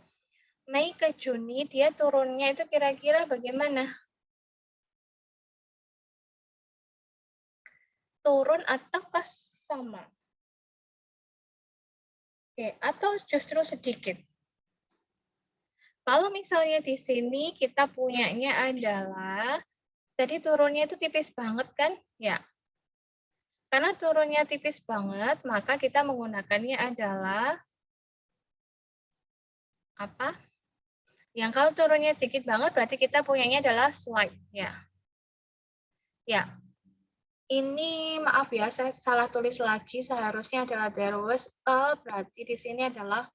S1: Mei ke Juni dia turunnya itu kira-kira bagaimana? Turun ataukah sama? Oke, atau justru sedikit? Kalau misalnya di sini kita punyanya adalah, jadi turunnya itu tipis banget kan? Ya. Karena turunnya tipis banget, maka kita menggunakannya adalah apa? Yang kalau turunnya sedikit banget, berarti kita punyanya adalah slight. Ya. Ya. Ini maaf ya, saya salah tulis lagi. Seharusnya adalah there was a, berarti di sini adalah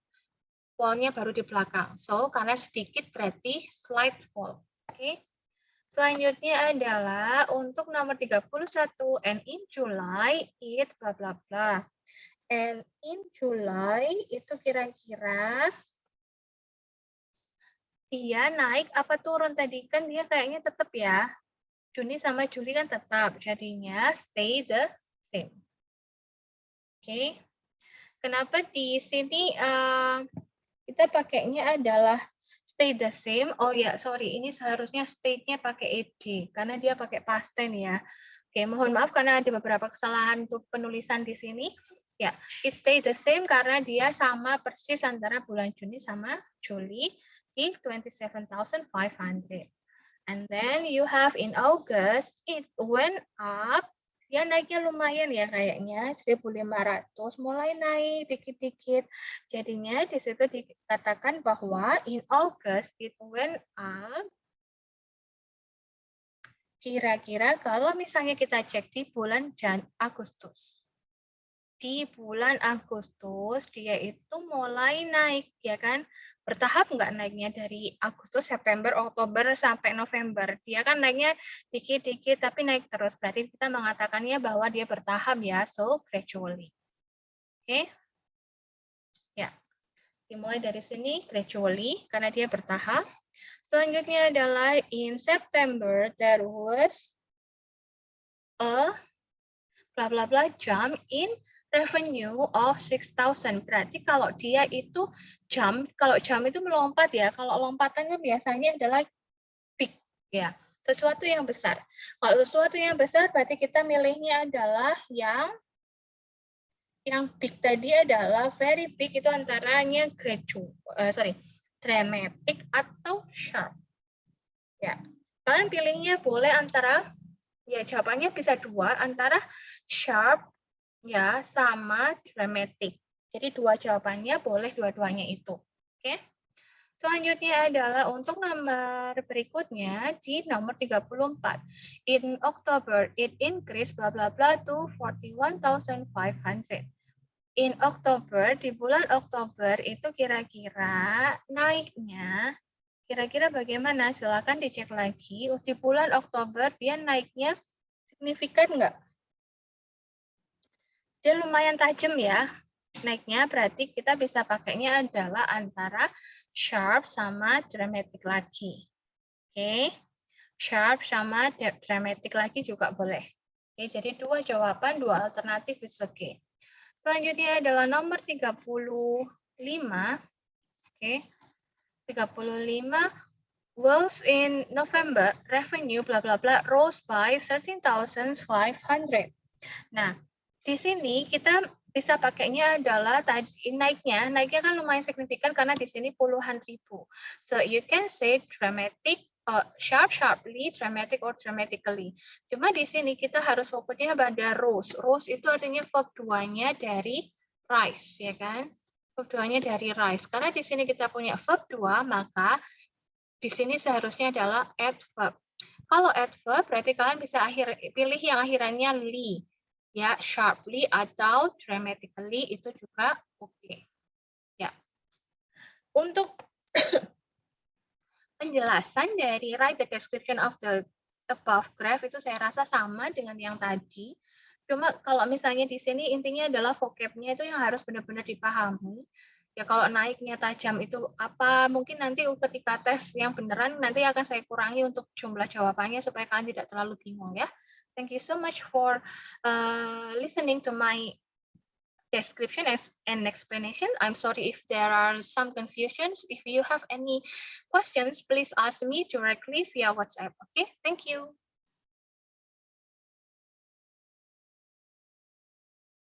S1: fall-nya baru di belakang. So, karena sedikit berarti slight fall. Oke. Selanjutnya adalah untuk nomor 31, and in July it bla bla bla. And in July itu kira-kira dia naik apa turun tadi? Kan dia kayaknya tetap ya. Juni sama Juli kan tetap. Jadinya stay the same. Oke. Kenapa di sini kita pakainya adalah stay the same? Oh ya, sorry. Ini seharusnya state-nya pakai ed. Karena dia pakai past tense ya. Oke, mohon maaf karena ada beberapa kesalahan untuk penulisan di sini. Ya, it stay the same karena dia sama persis antara bulan Juni sama Juli. lagi 27,500. And then you have in August, it went up. Ya naiknya lumayan ya kayaknya 1.500, mulai naik dikit-dikit. Jadinya di situ dikatakan bahwa in August it went up. Kira-kira kalau misalnya kita cek di bulan Agustus. Di bulan Agustus dia itu mulai naik ya kan, bertahap nggak naiknya dari Agustus, September, Oktober sampai November, dia kan naiknya dikit-dikit tapi naik terus, berarti kita mengatakannya bahwa dia bertahap ya, so gradually. Oke, ya dimulai dari sini gradually karena dia bertahap. Selanjutnya adalah in September there was a bla bla bla jump in revenue of 6,000. Berarti kalau dia itu kalau jump itu melompat ya. Kalau lompatannya biasanya adalah big ya, sesuatu yang besar. Kalau sesuatu yang besar berarti kita milihnya adalah yang big tadi adalah very big, itu antaranya dramatic atau sharp. Ya. Kalian pilihnya boleh antara, ya jawabannya bisa dua, antara sharp ya sama dramatic. Jadi dua jawabannya boleh dua-duanya itu. Oke. Selanjutnya adalah untuk nomor berikutnya di nomor 34. In October it increased bla bla bla to 41,500. In Oktober, di bulan Oktober itu kira-kira naiknya kira-kira bagaimana? Silakan dicek lagi. Di bulan Oktober dia naiknya signifikan nggak? Dia lumayan tajam ya naiknya, berarti kita bisa pakainya adalah antara sharp sama dramatic lagi. Oke, sharp sama dramatic lagi juga boleh. Oke, jadi dua jawaban, dua alternatif is oke. Selanjutnya adalah nomor 35. Oke, 35. Wells in November revenue bla bla bla rose by 13,500. Nah, di sini kita bisa pakainya adalah tadi naiknya kan lumayan signifikan karena di sini puluhan ribu. So you can say dramatic, sharply, dramatic or dramatically. Cuma di sini kita harus fokusnya pada rose. Rose itu artinya verb 2-nya dari rise, ya kan? Verb 2-nya dari rise. Karena di sini kita punya verb 2, maka di sini seharusnya adalah adverb. Kalau adverb berarti kalian bisa pilih yang akhirannya li. Ya, sharply atau dramatically itu juga oke. Ya. Untuk penjelasan dari write the description of the above graph itu saya rasa sama dengan yang tadi. Cuma kalau misalnya di sini intinya adalah vocabnya itu yang harus benar-benar dipahami. Ya kalau naiknya tajam itu apa, mungkin nanti ketika tes yang beneran nanti akan saya kurangi untuk jumlah jawabannya supaya kalian tidak terlalu bingung ya. Thank you so much for listening to my description and explanation. I'm sorry if there are some confusions. If you have any questions, please ask me directly via WhatsApp. Okay, thank you.